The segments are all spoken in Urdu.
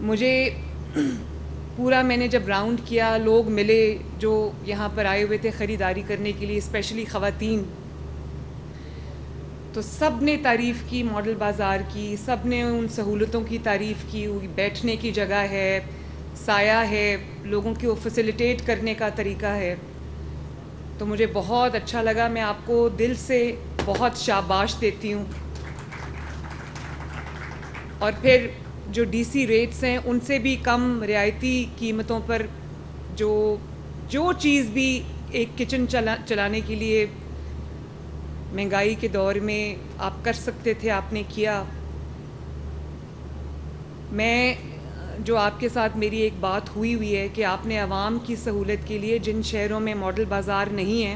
مجھے پورا میں نے جب راؤنڈ کیا، لوگ ملے جو یہاں پر آئے ہوئے تھے خریداری کرنے کے لیے، اسپیشلی خواتین، تو سب نے تعریف کی ماڈل بازار کی، سب نے ان سہولتوں کی تعریف کی، بیٹھنے کی جگہ ہے، سایہ ہے، لوگوں کو فیسیلیٹیٹ کرنے کا طریقہ ہے. تو مجھے بہت اچھا لگا. میں آپ کو دل سے بہت شاباش دیتی ہوں. اور پھر جو ڈی سی ریٹس ہیں ان سے بھی کم رعایتی قیمتوں پر جو چیز بھی ایک کچن چلانے کے لیے مہنگائی کے دور میں آپ کر سکتے تھے، آپ نے کیا. میں جو آپ کے ساتھ میری ایک بات ہوئی ہے کہ آپ نے عوام کی سہولت کے لیے جن شہروں میں ماڈل بازار نہیں ہیں،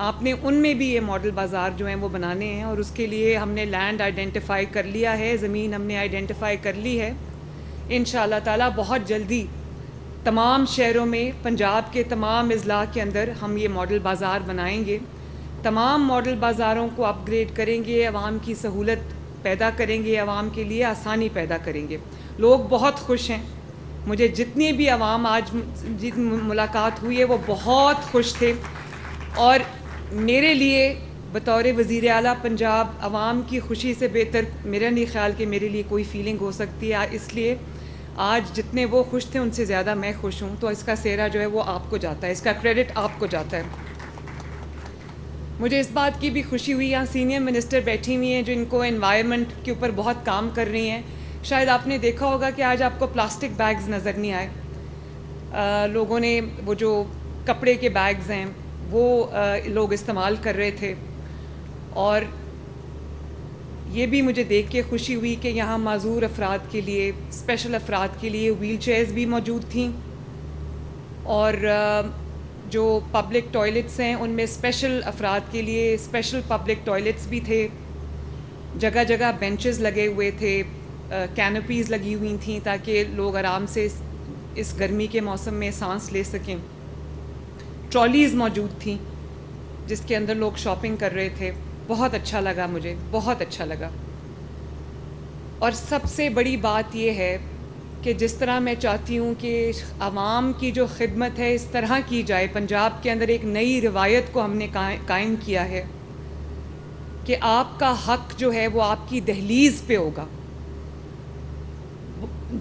آپ نے ان میں بھی یہ ماڈل بازار جو ہیں وہ بنانے ہیں. اور اس کے لیے ہم نے لینڈ آئیڈینٹیفائی کر لیا ہے، زمین ہم نے آئیڈینٹیفائی کر لی ہے. انشاءاللہ تعالیٰ بہت جلدی تمام شہروں میں، پنجاب کے تمام اضلاع کے اندر ہم یہ ماڈل بازار بنائیں گے. تمام ماڈل بازاروں کو اپ گریڈ کریں گے، عوام کی سہولت پیدا کریں گے، عوام کے لیے آسانی پیدا کریں گے. لوگ بہت خوش ہیں. مجھے جتنی بھی عوام آج ملاقات ہوئی ہے وہ بہت خوش تھے. اور میرے لیے بطور وزیر اعلیٰ پنجاب عوام کی خوشی سے بہتر میرا نہیں خیال کہ میرے لیے کوئی فیلنگ ہو سکتی ہے. اس لیے آج جتنے وہ خوش تھے ان سے زیادہ میں خوش ہوں. تو اس کا سہرا جو ہے وہ آپ کو جاتا ہے، اس کا کریڈٹ آپ کو جاتا ہے. مجھے اس بات کی بھی خوشی ہوئی، یہاں سینئر منسٹر بیٹھی ہوئی ہیں جو ان کو انوائرمنٹ کے اوپر بہت کام کر رہی ہیں. شاید آپ نے دیکھا ہوگا کہ آج آپ کو پلاسٹک بیگز نظر نہیں آئے. لوگوں نے وہ جو کپڑے کے بیگز ہیں وہ لوگ استعمال کر رہے تھے. اور یہ بھی مجھے دیکھ کے خوشی ہوئی کہ یہاں معذور افراد کے لیے، اسپیشل افراد کے لیے ویل چیئرز بھی موجود تھیں. اور جو پبلک ٹوائلٹس ہیں ان میں اسپیشل افراد کے لیے اسپیشل پبلک ٹوائلٹس بھی تھے. جگہ جگہ بینچز لگے ہوئے تھے، کینوپیز لگی ہوئی تھیں تاکہ لوگ آرام سے اس گرمی کے موسم میں سانس لے سکیں. ٹرالیز موجود تھیں جس کے اندر لوگ شاپنگ کر رہے تھے. بہت اچھا لگا، مجھے بہت اچھا لگا. اور سب سے بڑی بات یہ ہے کہ جس طرح میں چاہتی ہوں کہ عوام کی جو خدمت ہے اس طرح کی جائے. پنجاب کے اندر ایک نئی روایت کو ہم نے قائم کیا ہے کہ آپ کا حق جو ہے وہ آپ کی دہلیز پہ ہوگا.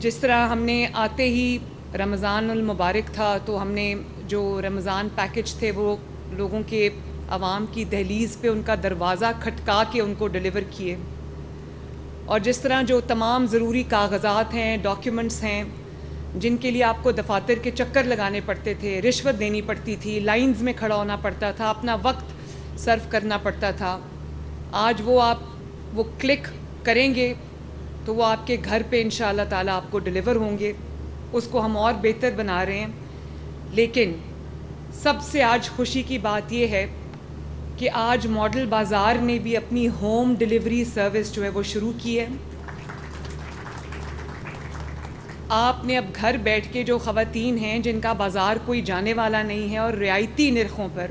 جس طرح ہم نے آتے ہی رمضان المبارک تھا تو ہم نے جو رمضان پیکج تھے وہ لوگوں کے، عوام کی دہلیز پہ ان کا دروازہ کھٹکا کے ان کو ڈیلیور کیے. اور جس طرح جو تمام ضروری کاغذات ہیں، ڈاکیومنٹس ہیں جن کے لیے آپ کو دفاتر کے چکر لگانے پڑتے تھے، رشوت دینی پڑتی تھی، لائنز میں کھڑا ہونا پڑتا تھا، اپنا وقت صرف کرنا پڑتا تھا، آج وہ کلک کریں گے تو وہ آپ کے گھر پہ انشاءاللہ تعالیٰ آپ کو ڈیلیور ہوں گے. اس کو ہم اور بہتر بنا رہے ہیں. لیکن سب سے آج خوشی کی بات یہ ہے کہ آج ماڈل بازار نے بھی اپنی ہوم ڈیلیوری سروس جو ہے وہ شروع کی ہے. آپ نے اب گھر بیٹھ کے جو خواتین ہیں جن کا بازار کوئی جانے والا نہیں ہے اور رعایتی نرخوں پر،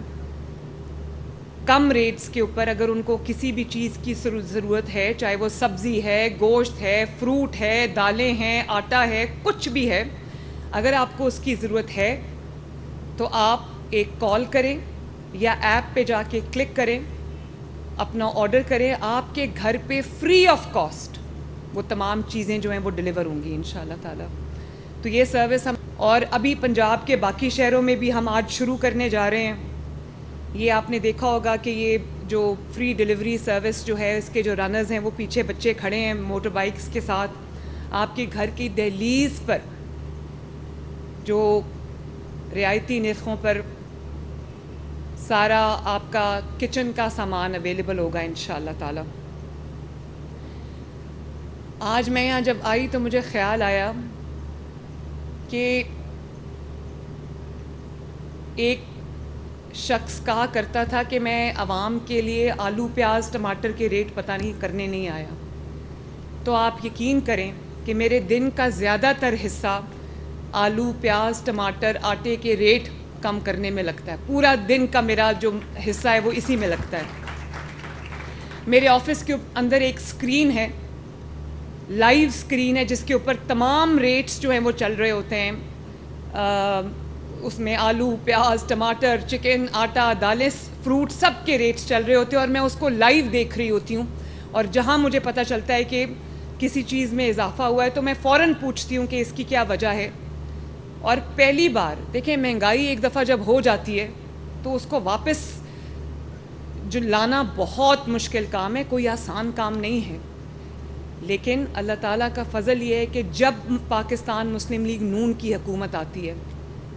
کم ریٹس کے اوپر اگر ان کو کسی بھی چیز کی ضرورت ہے، چاہے وہ سبزی ہے، گوشت ہے، فروٹ ہے، دالیں ہیں، آٹا ہے، کچھ بھی ہے، اگر آپ کو اس کی ضرورت ہے تو آپ ایک کال کریں یا ایپ پہ جا کے کلک کریں، اپنا آرڈر کریں، آپ کے گھر پہ فری آف کاسٹ وہ تمام چیزیں جو ہیں وہ ڈیلیور ہوں گی انشاءاللہ تعالیٰ. تو یہ سروس ہم، اور ابھی پنجاب کے باقی شہروں میں بھی ہم آج شروع کرنے جا رہے ہیں. یہ آپ نے دیکھا ہوگا کہ یہ جو فری ڈیلیوری سروس جو ہے اس کے جو رنرز ہیں وہ پیچھے بچے کھڑے ہیں موٹر بائکس کے ساتھ. آپ کے گھر کی دہلیز پر جو رعایتی نرخوں پر سارا آپ کا کچن کا سامان اویلیبل ہوگا انشاءاللہ تعالیٰ. آج میں یہاں جب آئی تو مجھے خیال آیا کہ ایک شخص کہا کرتا تھا کہ میں عوام کے لیے آلو پیاز ٹماٹر کے ریٹ پتہ نہیں کرنے نہیں آیا. تو آپ یقین کریں کہ میرے دن کا زیادہ تر حصہ آلو پیاز ٹماٹر آٹے کے ریٹ کم کرنے میں لگتا ہے. پورا دن کا میرا جو حصہ ہے وہ اسی میں لگتا ہے. میرے آفس کے اندر ایک اسکرین ہے، لائیو اسکرین ہے جس کے اوپر تمام ریٹس جو ہیں وہ چل رہے ہوتے ہیں. اس میں آلو، پیاز، ٹماٹر، چکن، آٹا، دالیں، فروٹ سب کے ریٹس چل رہے ہوتے ہیں اور میں اس کو لائیو دیکھ رہی ہوتی ہوں. اور جہاں مجھے پتہ چلتا ہے کہ کسی چیز میں اضافہ ہوا ہے تو میں فوراً پوچھتی ہوں کہ اس کی کیا وجہ ہے. اور پہلی بار دیکھیں، مہنگائی ایک دفعہ جب ہو جاتی ہے تو اس کو واپس جو لانا بہت مشکل کام ہے، کوئی آسان کام نہیں ہے. لیکن اللہ تعالیٰ کا فضل یہ ہے کہ جب پاکستان مسلم لیگ نون کی حکومت آتی ہے،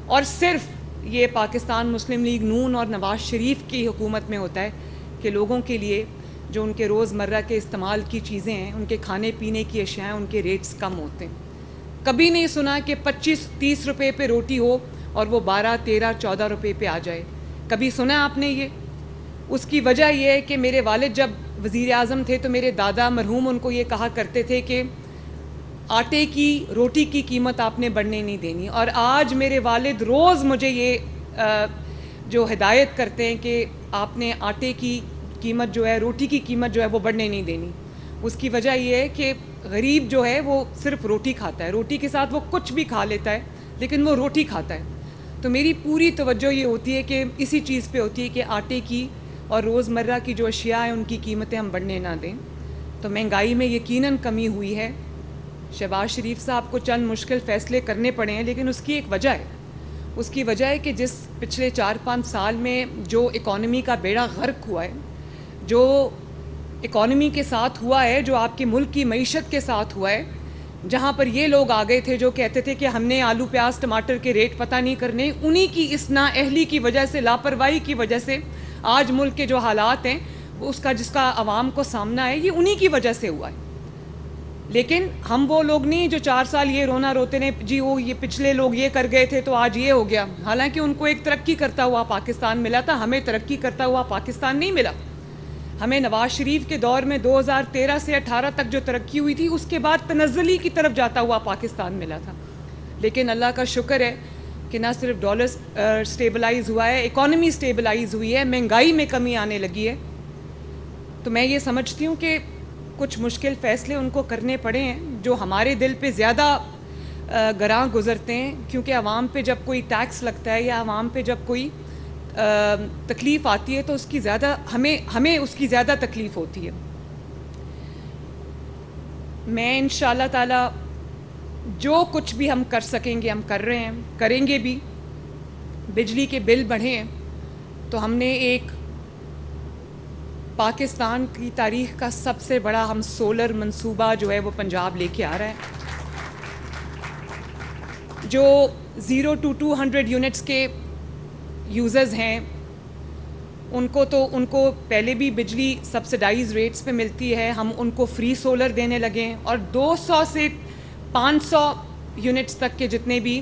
اور صرف یہ پاکستان مسلم لیگ نون اور نواز شریف کی حکومت میں ہوتا ہے کہ لوگوں کے لیے جو ان کے روزمرہ کے استعمال کی چیزیں ہیں، ان کے کھانے پینے کی اشیاء ہیں، ان کے ریٹس کم ہوتے ہیں. کبھی نہیں سنا کہ 25-30 روپے پہ روٹی ہو اور وہ 12-13-14 روپے پہ آ جائے. کبھی سنا آپ نے یہ؟ اس کی وجہ یہ ہے کہ میرے والد جب وزیر اعظم تھے تو میرے دادا مرحوم ان کو یہ کہا کرتے تھے کہ آٹے کی روٹی کی قیمت آپ نے بڑھنے نہیں دینی. اور آج میرے والد روز مجھے یہ جو ہدایت کرتے ہیں کہ آپ نے آٹے کی قیمت جو ہے، روٹی کی قیمت جو ہے وہ بڑھنے نہیں دینی. اس کی وجہ یہ ہے کہ غریب جو ہے وہ صرف روٹی کھاتا ہے، روٹی کے ساتھ وہ کچھ بھی کھا لیتا ہے لیکن وہ روٹی کھاتا ہے. تو میری پوری توجہ یہ ہوتی ہے کہ اسی چیز پہ ہوتی ہے کہ آٹے کی اور روزمرہ کی جو اشیاء ہیں ان کی قیمتیں ہم بڑھنے نہ دیں. تو مہنگائی میں یقیناً کمی ہوئی ہے. شہباز شریف صاحب کو چند مشکل فیصلے کرنے پڑے ہیں لیکن اس کی ایک وجہ ہے. اس کی وجہ ہے کہ جس پچھلے 4-5 سال میں جو اکانومی کا بیڑا غرق ہوا ہے، جو اکانومی کے ساتھ ہوا ہے، جو آپ کے ملک کی معیشت کے ساتھ ہوا ہے، جہاں پر یہ لوگ آ گئے تھے جو کہتے تھے کہ ہم نے آلو، پیاز، ٹماٹر کے ریٹ پتہ نہیں کرنے، انہی کی اس نااہلی کی وجہ سے، لاپرواہی کی وجہ سے آج ملک کے جو حالات ہیں اس کا جس کا عوام کو سامنا ہے، یہ انہی کی وجہ سے ہوا ہے. لیکن ہم وہ لوگ نہیں جو 4 سال یہ رونا روتے ہیں جی وہ یہ پچھلے لوگ یہ کر گئے تھے تو آج یہ ہو گیا. حالانکہ ان کو ایک ترقی کرتا ہوا پاکستان ملا تھا، ہمیں ترقی کرتا ہوا پاکستان نہیں ملا. ہمیں نواز شریف کے دور میں 2013 سے 18 تک جو ترقی ہوئی تھی اس کے بعد تنزلی کی طرف جاتا ہوا پاکستان ملا تھا. لیکن اللہ کا شکر ہے کہ نہ صرف ڈالر سٹیبلائز ہوا ہے، اکانومی سٹیبلائز ہوئی ہے، مہنگائی میں کمی آنے لگی ہے. تو میں یہ سمجھتی ہوں کہ کچھ مشکل فیصلے ان کو کرنے پڑے ہیں جو ہمارے دل پہ زیادہ گراں گزرتے ہیں، کیونکہ عوام پہ جب کوئی ٹیکس لگتا ہے یا عوام پہ جب کوئی تکلیف آتی ہے تو اس کی زیادہ ہمیں اس کی زیادہ تکلیف ہوتی ہے. میں انشاءاللہ تعالی جو کچھ بھی ہم کر سکیں گے ہم کر رہے ہیں، کریں گے بھی. بجلی کے بل بڑھے ہیں تو ہم نے ایک پاکستان کی تاریخ کا سب سے بڑا ہم سولر منصوبہ جو ہے وہ پنجاب لے کے آ رہا ہے، جو 0 to 200 یونٹس کے یوزرز ہیں ان کو پہلے بھی بجلی سبسڈائز ریٹس پہ ملتی ہے. ہم ان کو فری سولر دینے لگے ہیں اور 200 سے 500 یونٹس تک کے جتنے بھی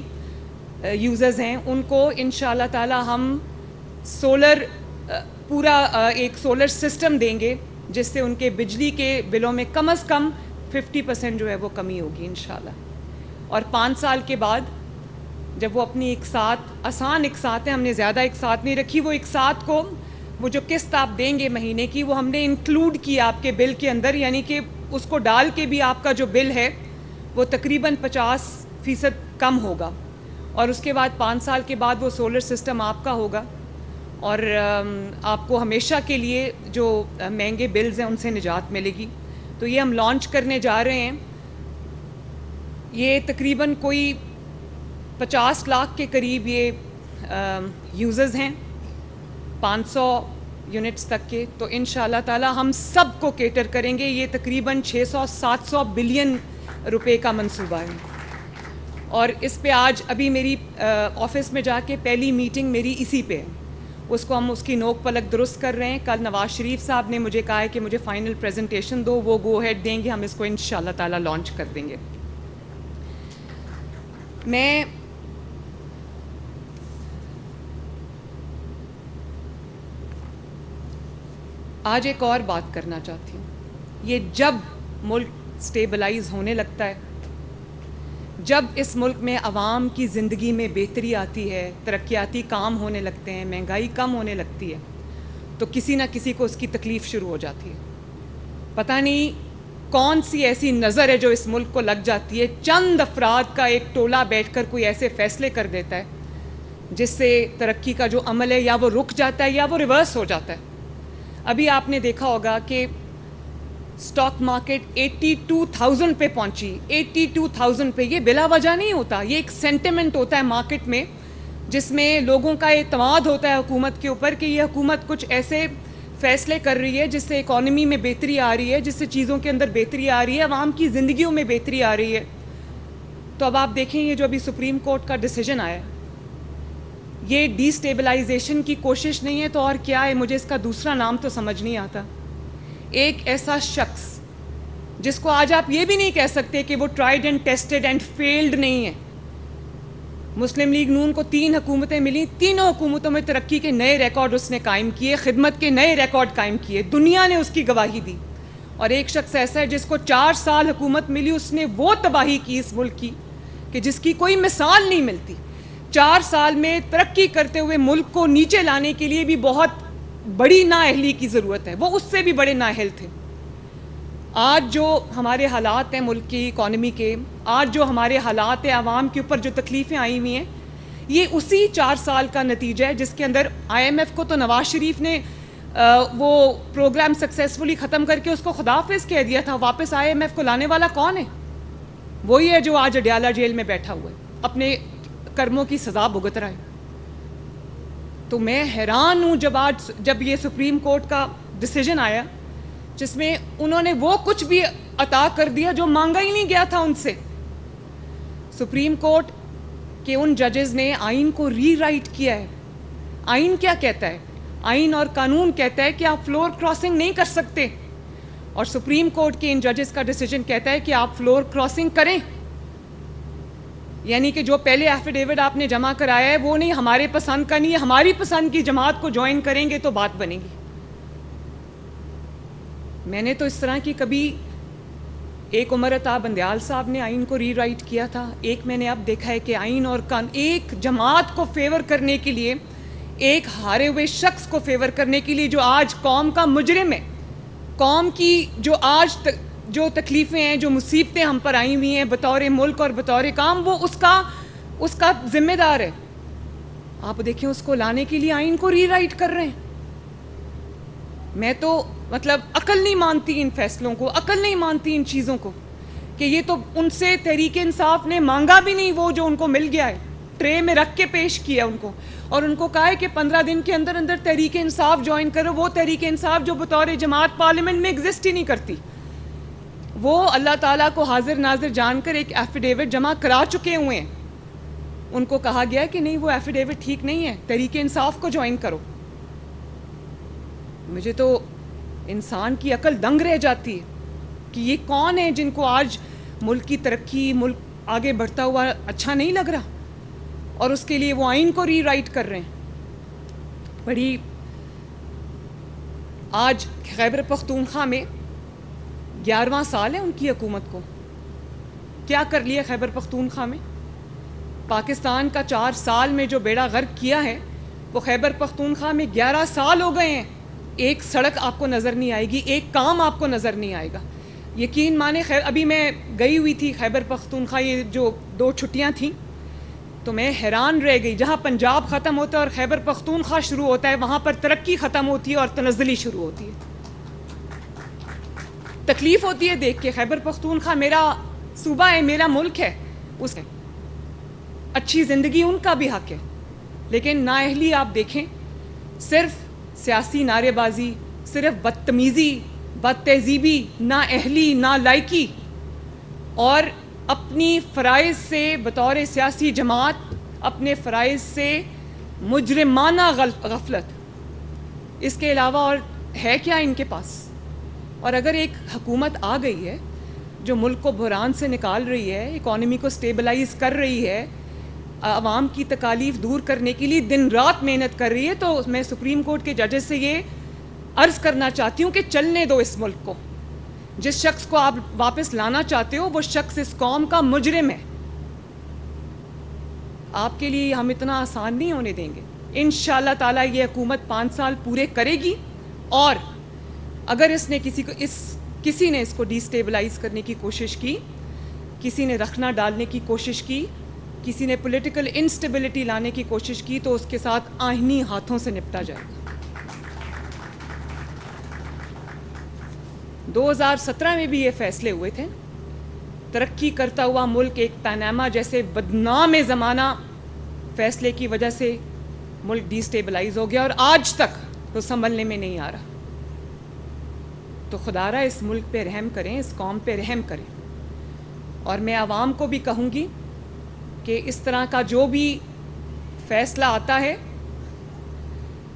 یوزرز ہیں ان کو انشاءاللہ تعالی ہم سولر پورا ایک سولر سسٹم دیں گے جس سے ان کے بجلی کے بلوں میں کم از کم 50% جو ہے وہ کمی ہوگی انشاءاللہ. اور 5 سال کے بعد جب وہ اپنی آسان اقساط ہے، ہم نے زیادہ اقساط نہیں رکھی، وہ اقساط کو وہ جو قسط آپ دیں گے مہینے کی وہ ہم نے انکلوڈ کی آپ کے بل کے اندر، یعنی کہ اس کو ڈال کے بھی آپ کا جو بل ہے وہ تقریباً 50% کم ہوگا. اور اس کے بعد 5 سال کے بعد وہ سولر سسٹم آپ کا ہوگا اور آپ کو ہمیشہ کے لیے جو مہنگے بلز ہیں ان سے نجات ملے گی. تو یہ ہم لانچ کرنے جا رہے ہیں. یہ تقریباً کوئی 50 لاکھ کے قریب یہ یوزرز ہیں 500 یونٹس تک کے. تو انشاءاللہ تعالی ہم سب کو کیٹر کریں گے. یہ تقریباً 600-700 بلین روپے کا منصوبہ ہے اور اس پہ آج ابھی میری آفس میں جا کے پہلی میٹنگ میری اسی پہ ہے. اس کو ہم اس کی نوک پلک درست کر رہے ہیں. کل نواز شریف صاحب نے مجھے کہا ہے کہ مجھے فائنل پریزنٹیشن دو، وہ گو ہیڈ دیں گے، ہم اس کو انشاءاللہ تعالی لانچ کر دیں گے. میں آج ایک اور بات کرنا چاہتی ہوں. یہ جب ملک سٹیبلائز ہونے لگتا ہے، جب اس ملک میں عوام کی زندگی میں بہتری آتی ہے، ترقیاتی کام ہونے لگتے ہیں، مہنگائی کم ہونے لگتی ہے، تو کسی نہ کسی کو اس کی تکلیف شروع ہو جاتی ہے. پتہ نہیں کون سی ایسی نظر ہے جو اس ملک کو لگ جاتی ہے چند افراد کا ایک ٹولہ بیٹھ کر کوئی ایسے فیصلے کر دیتا ہے جس سے ترقی کا جو عمل ہے یا وہ رک جاتا ہے یا وہ ریورس ہو جاتا ہے. ابھی آپ نے دیکھا ہوگا کہ اسٹاک مارکیٹ 82,000 پہ پہنچی. 82,000 پہ. یہ بلا وجہ نہیں ہوتا, یہ ایک سینٹیمنٹ ہوتا ہے مارکیٹ میں جس میں لوگوں کا اعتماد ہوتا ہے حکومت کے اوپر کہ یہ حکومت کچھ ایسے فیصلے کر رہی ہے جس سے اکانومی میں بہتری آ رہی ہے, جس سے چیزوں کے اندر بہتری آ رہی ہے, عوام کی زندگیوں میں بہتری آ رہی ہے. تو اب آپ دیکھیں یہ جو ابھی سپریم کورٹ کا ڈیسیجن آیا ہے, یہ ڈی اسٹیبلائزیشن کی کوشش نہیں ہے تو اور کیا ہے, مجھے اس کا دوسرا نام تو سمجھ نہیں آتا. ایک ایسا شخص جس کو آج آپ یہ بھی نہیں کہہ سکتے کہ وہ tried and tested and field نہیں ہے. مسلم لیگ نون کو 3 حکومتیں ملی, تینوں حکومتوں میں ترقی کے نئے ریکارڈ اس نے قائم کیے, خدمت کے نئے ریکارڈ قائم کیے, دنیا نے اس کی گواہی دی. اور ایک شخص ایسا ہے جس کو 4 سال حکومت ملی, اس نے وہ تباہی کی اس ملک کی کہ جس کی کوئی مثال نہیں ملتی. 4 سال میں ترقی کرتے ہوئے ملک کو نیچے لانے کے لیے بھی بہت بڑی نااہلی کی ضرورت ہے, وہ اس سے بھی بڑے نااہل تھے. آج جو ہمارے حالات ہیں ملک کی اکانومی کے, آج جو ہمارے حالات ہیں عوام کے اوپر جو تکلیفیں آئی ہوئی ہیں, یہ اسی 4 سال کا نتیجہ ہے جس کے اندر IMF کو تو نواز شریف نے وہ پروگرام سکسیسفلی ختم کر کے اس کو خداحافظ کہہ دیا تھا. واپس IMF کو لانے والا کون ہے؟ وہی ہے جو آج اڈیالہ جیل میں بیٹھا ہوا ہے, اپنے کرموں کی سزا بھگت رہا ہے. تو میں حیران ہوں جب یہ سپریم کورٹ کا ڈیسیجن آیا جس میں انہوں نے وہ کچھ بھی عطا کر دیا جو مانگا ہی نہیں گیا تھا ان سے. سپریم کورٹ کے ان ججز نے آئین کو ری رائٹ کیا ہے. آئین کیا کہتا ہے؟ آئین اور قانون کہتا ہے کہ آپ فلور کراسنگ نہیں کر سکتے, اور سپریم کورٹ کے ان ججز کا ڈیسیجن کہتا ہے کہ آپ فلور کراسنگ کریں. یعنی کہ جو پہلے ایفیڈیوٹ آپ نے جمع کرایا ہے وہ نہیں, ہمارے پسند کا نہیں ہے, ہماری پسند کی جماعت کو جوائن کریں گے تو بات بنے گی. میں نے تو اس طرح کی کبھی, ایک عمر عطا بندیال صاحب نے آئین کو ری رائٹ کیا تھا, ایک میں نے اب دیکھا ہے کہ آئین اور ایک جماعت کو فیور کرنے کے لیے, ایک ہارے ہوئے شخص کو فیور کرنے کے لیے جو آج قوم کا مجرم ہے, قوم کی جو آج جو تکلیفیں ہیں, جو مصیبتیں ہم پر آئی ہوئی ہیں بطور ملک اور بطور کام, وہ اس کا ذمہ دار ہے. آپ دیکھیں اس کو لانے کے لیے آئین کو ری رائٹ کر رہے ہیں. میں تو مطلب عقل نہیں مانتی ان فیصلوں کو, عقل نہیں مانتی ان چیزوں کو, کہ یہ تو ان سے تحریک انصاف نے مانگا بھی نہیں وہ جو ان کو مل گیا ہے, ٹرے میں رکھ کے پیش کیا ان کو, اور ان کو کہا ہے کہ 15 دن کے اندر اندر تحریک انصاف جوائن کرو. وہ تحریک انصاف جو بطور جماعت پارلیمنٹ میں ایگزسٹ ہی نہیں کرتی, وہ اللہ تعالیٰ کو حاضر ناظر جان کر ایک ایفیڈیوٹ جمع کرا چکے ہوئے ہیں. ان کو کہا گیا کہ نہیں وہ ایفیڈیوٹ ٹھیک نہیں ہے, تحریک انصاف کو جوائن کرو. مجھے تو انسان کی عقل دنگ رہ جاتی ہے کہ یہ کون ہے جن کو آج ملک کی ترقی, ملک آگے بڑھتا ہوا اچھا نہیں لگ رہا, اور اس کے لیے وہ آئین کو ری رائٹ کر رہے ہیں. بڑی آج خیبر پختونخوا میں 11واں سال ہے ان کی حکومت کو. کیا کر لیا خیبر پختونخوا میں؟ پاکستان کا 4 سال میں جو بیڑا غرق کیا ہے وہ خیبر پختونخوا میں 11 سال ہو گئے ہیں. ایک سڑک آپ کو نظر نہیں آئے گی, ایک کام آپ کو نظر نہیں آئے گا. یقین مانے ابھی میں گئی ہوئی تھی خیبر پختونخوا, یہ جو 2 چھٹیاں تھیں, تو میں حیران رہ گئی. جہاں پنجاب ختم ہوتا ہے اور خیبر پختونخوا شروع ہوتا ہے, وہاں پر ترقی ختم ہوتی ہے اور تنزلی شروع ہوتی ہے. تکلیف ہوتی ہے دیکھ کے. خیبر پختونخوا میرا صوبہ ہے, میرا ملک ہے, اس میں اچھی زندگی ان کا بھی حق ہے, لیکن نااہلی آپ دیکھیں, صرف سیاسی نعرے بازی, صرف بدتمیزی, بد تہذیبی, نااہلی, نالائکی, اور اپنی فرائض سے بطور سیاسی جماعت اپنے فرائض سے مجرمانہ غفلت. اس کے علاوہ اور ہے کیا ان کے پاس؟ اور اگر ایک حکومت آ گئی ہے جو ملک کو بحران سے نکال رہی ہے, اکانومی کو سٹیبلائز کر رہی ہے, عوام کی تکالیف دور کرنے کے لیے دن رات محنت کر رہی ہے, تو میں سپریم کورٹ کے ججز سے یہ عرض کرنا چاہتی ہوں کہ چلنے دو اس ملک کو. جس شخص کو آپ واپس لانا چاہتے ہو وہ شخص اس قوم کا مجرم ہے. آپ کے لیے ہم اتنا آسان نہیں ہونے دیں گے. انشاءاللہ تعالیٰ یہ حکومت 5 سال پورے کرے گی, اور اگر اس نے کسی کو اس کسی نے اس کو ڈیسٹیبلائز کرنے کی کوشش کی, کسی نے رخنا ڈالنے کی کوشش کی, کسی نے پولیٹیکل انسٹیبلٹی لانے کی کوشش کی, تو اس کے ساتھ آئینی ہاتھوں سے نپٹا جائے گا. 2017 میں بھی یہ فیصلے ہوئے تھے. ترقی کرتا ہوا ملک ایک پاناما جیسے بدنام زمانہ فیصلے کی وجہ سے ملک ڈیسٹیبلائز ہو گیا, اور آج تک تو سنبھلنے میں نہیں آ رہا. تو خدا را اس ملک پہ رحم کریں, اس قوم پہ رحم کریں. اور میں عوام کو بھی کہوں گی کہ اس طرح کا جو بھی فیصلہ آتا ہے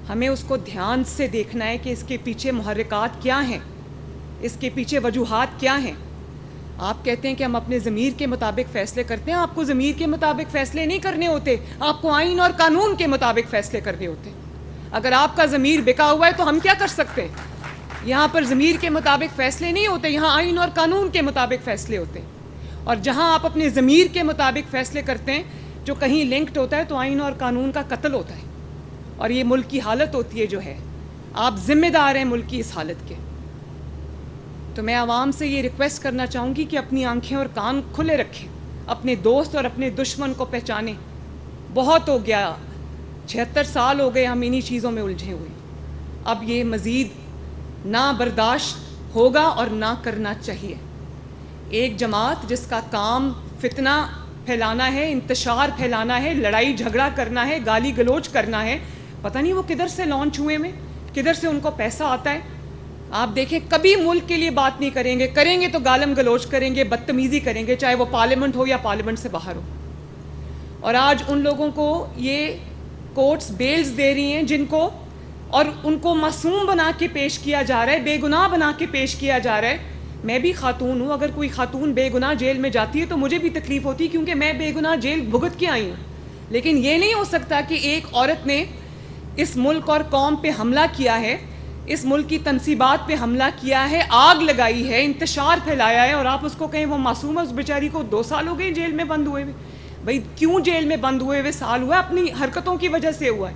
ہمیں اس کو دھیان سے دیکھنا ہے کہ اس کے پیچھے محرکات کیا ہیں, اس کے پیچھے وجوہات کیا ہیں. آپ کہتے ہیں کہ ہم اپنے ضمیر کے مطابق فیصلے کرتے ہیں. آپ کو ضمیر کے مطابق فیصلے نہیں کرنے ہوتے, آپ کو آئین اور قانون کے مطابق فیصلے کرنے ہوتے ہیں. اگر آپ کا ضمیر بکا ہوا ہے تو ہم کیا کر سکتے ہیں؟ یہاں پر ضمیر کے مطابق فیصلے نہیں ہوتے, یہاں آئین اور قانون کے مطابق فیصلے ہوتے ہیں. اور جہاں آپ اپنے ضمیر کے مطابق فیصلے کرتے ہیں جو کہیں لنکڈ ہوتا ہے تو آئین اور قانون کا قتل ہوتا ہے, اور یہ ملک کی حالت ہوتی ہے جو ہے. آپ ذمہ دار ہیں ملک کی اس حالت کے. تو میں عوام سے یہ ریکویسٹ کرنا چاہوں گی کہ اپنی آنکھیں اور کان کھلے رکھیں, اپنے دوست اور اپنے دشمن کو پہچانیں. بہت ہو گیا, 76 سال ہو گئے ہم انہی چیزوں میں الجھے ہوئے. اب یہ مزید نہ برداشت ہوگا اور نہ کرنا چاہیے. ایک جماعت جس کا کام فتنہ پھیلانا ہے, انتشار پھیلانا ہے, لڑائی جھگڑا کرنا ہے, گالی گلوچ کرنا ہے, پتہ نہیں وہ کدھر سے لانچ ہوئے میں, کدھر سے ان کو پیسہ آتا ہے. آپ دیکھیں کبھی ملک کے لیے بات نہیں کریں گے, کریں گے تو گالم گلوچ کریں گے, بدتمیزی کریں گے, چاہے وہ پارلیمنٹ ہو یا پارلیمنٹ سے باہر ہو. اور آج ان لوگوں کو یہ کورٹس بیلز دے رہی ہیں جن کو, اور ان کو معصوم بنا کے پیش کیا جا رہا ہے, بے گناہ بنا کے پیش کیا جا رہا ہے. میں بھی خاتون ہوں, اگر کوئی خاتون بے گناہ جیل میں جاتی ہے تو مجھے بھی تکلیف ہوتی ہے, کیونکہ میں بے گناہ جیل بھگت کے آئی ہوں. لیکن یہ نہیں ہو سکتا کہ ایک عورت نے اس ملک اور قوم پہ حملہ کیا ہے, اس ملک کی تنصیبات پہ حملہ کیا ہے, آگ لگائی ہے, انتشار پھیلایا ہے, اور آپ اس کو کہیں وہ معصوم ہے. اس بیچاری کو 2 سال ہو گئے جیل میں بند ہوئے ہوئے. بھائی کیوں جیل میں بند ہوئے ہوئے سال ہوا ہے؟ اپنی حرکتوں کی وجہ سے ہوا ہے.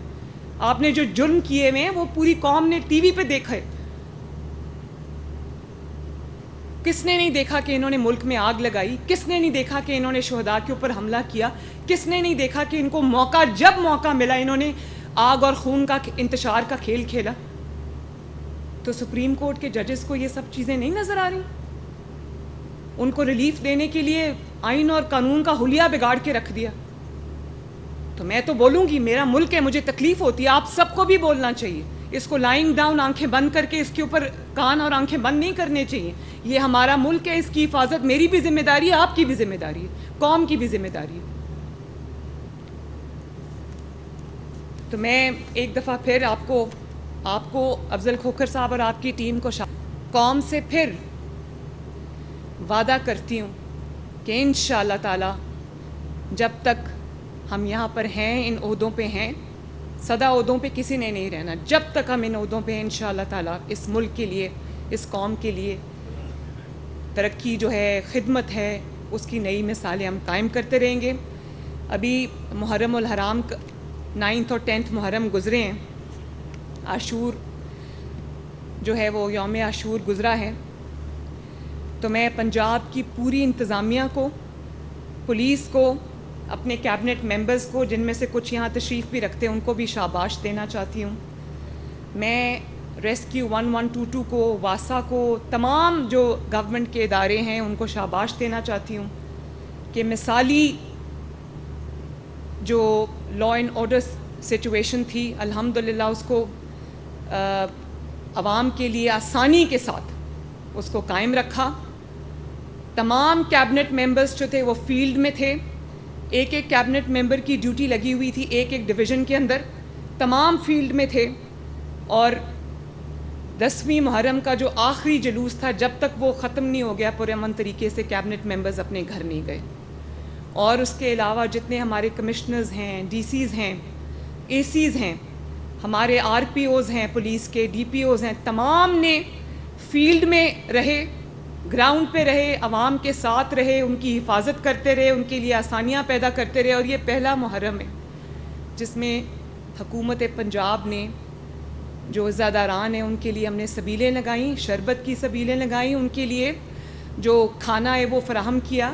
آپ نے جو جرم کیے ہوئے ہیں وہ پوری قوم نے ٹی وی پہ دیکھا ہے. کس نے نہیں دیکھا کہ انہوں نے ملک میں آگ لگائی؟ کس نے نہیں دیکھا کہ انہوں نے شہداء کے اوپر حملہ کیا؟ کس نے نہیں دیکھا کہ ان کو موقع, جب موقع ملا انہوں نے آگ اور خون کا انتشار کا کھیل کھیلا؟ تو سپریم کورٹ کے ججز کو یہ سب چیزیں نہیں نظر آ رہی؟ ان کو ریلیف دینے کے لیے آئین اور قانون کا حلیہ بگاڑ کے رکھ دیا. تو میں تو بولوں گی, میرا ملک ہے, مجھے تکلیف ہوتی ہے, آپ سب کو بھی بولنا چاہیے. اس کو لائنگ ڈاؤن, آنکھیں بند کر کے اس کے اوپر کان اور آنکھیں بند نہیں کرنے چاہیے. یہ ہمارا ملک ہے, اس کی حفاظت میری بھی ذمہ داری ہے, آپ کی بھی ذمہ داری ہے, قوم کی بھی ذمہ داری ہے. تو میں ایک دفعہ پھر آپ کو افضل کھوکھر صاحب اور آپ کی ٹیم کو قوم سے پھر وعدہ کرتی ہوں کہ انشاءاللہ تعالی جب تک ہم یہاں پر ہیں, ان عہدوں پہ ہیں, سدا عہدوں پہ کسی نے نہیں رہنا, جب تک ہم ان عہدوں پہ ہیں انشاءاللہ تعالی اس ملک کے لیے, اس قوم کے لیے ترقی جو ہے, خدمت ہے, اس کی نئی مثالیں ہم قائم کرتے رہیں گے. ابھی محرم الحرام 9 اور 10 محرم گزرے ہیں, عاشور جو ہے وہ یوم عاشور گزرا ہے. تو میں پنجاب کی پوری انتظامیہ کو, پولیس کو, اپنے کیبنٹ ممبرز کو, جن میں سے کچھ یہاں تشریف بھی رکھتے ہیں, ان کو بھی شاباش دینا چاہتی ہوں. میں ریسکیو 1122 کو, واسا کو, تمام جو گورنمنٹ کے ادارے ہیں ان کو شاباش دینا چاہتی ہوں کہ مثالی جو لا اینڈ آرڈر سچویشن تھی, الحمدللہ اس کو عوام کے لیے آسانی کے ساتھ اس کو قائم رکھا. تمام کیبنٹ ممبرز جو تھے وہ فیلڈ میں تھے, ایک ایک کیبنٹ ممبر کی ڈیوٹی لگی ہوئی تھی ایک ایک ڈویژن کے اندر, تمام فیلڈ میں تھے. اور 10ویں محرم کا جو آخری جلوس تھا, جب تک وہ ختم نہیں ہو گیا پرامن طریقے سے, کیبنٹ ممبرز اپنے گھر نہیں گئے. اور اس کے علاوہ جتنے ہمارے کمشنرز ہیں, ڈی سیز ہیں, اے سیز ہیں, ہمارے آر پی اوز ہیں, پولیس کے ڈی پی اوز ہیں, تمام نے فیلڈ میں رہے, گراؤنڈ پہ رہے, عوام کے ساتھ رہے, ان کی حفاظت کرتے رہے, ان کے لیے آسانیاں پیدا کرتے رہے. اور یہ پہلا محرم ہے جس میں حکومت پنجاب نے جو عزاداران ہیں ان کے لیے ہم نے سبیلیں لگائیں، شربت کی سبیلیں لگائیں، ان کے لیے جو کھانا ہے وہ فراہم کیا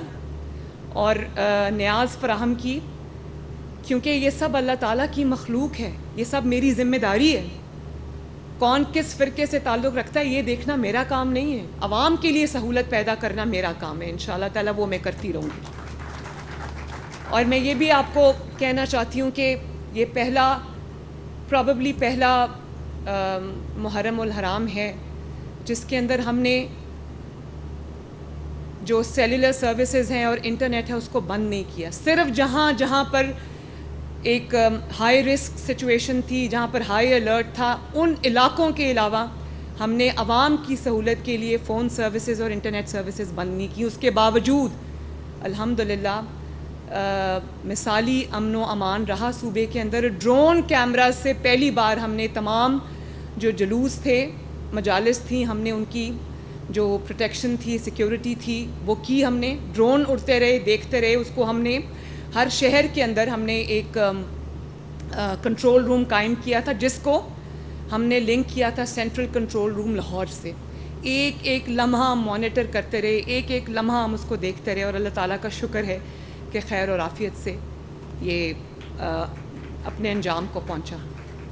اور نیاز فراہم کی، کیونکہ یہ سب اللہ تعالیٰ کی مخلوق ہے، یہ سب میری ذمہ داری ہے. کون کس فرقے سے تعلق رکھتا ہے یہ دیکھنا میرا کام نہیں ہے، عوام کے لیے سہولت پیدا کرنا میرا کام ہے. انشاءاللہ تعالیٰ وہ میں کرتی رہوں گی. اور میں یہ بھی آپ کو کہنا چاہتی ہوں کہ یہ پرابیبلی پہلا محرم الحرام ہے جس کے اندر ہم نے جو سیلولر سروسز ہیں اور انٹرنیٹ ہے اس کو بند نہیں کیا. صرف جہاں پر ایک ہائی رسک سچویشن تھی، جہاں پر ہائی الرٹ تھا، ان علاقوں کے علاوہ ہم نے عوام کی سہولت کے لیے فون سروسز اور انٹرنیٹ سروسز بند نہیں کی. اس کے باوجود الحمدللہ مثالی امن و امان رہا صوبے کے اندر. ڈرون کیمرہ سے پہلی بار ہم نے تمام جو جلوس تھے، مجالس تھیں، ہم نے ان کی جو پروٹیکشن تھی، سیکیورٹی تھی وہ کی. ہم نے ڈرون اڑتے رہے، دیکھتے رہے اس کو. ہم نے ہر شہر کے اندر ہم نے ایک کنٹرول روم قائم کیا تھا جس کو ہم نے لنک کیا تھا سینٹرل کنٹرول روم لاہور سے. ایک لمحہ ہم مانیٹر کرتے رہے، ایک لمحہ ہم اس کو دیکھتے رہے، اور اللہ تعالیٰ کا شکر ہے کہ خیر اور عافیت سے یہ اپنے انجام کو پہنچا.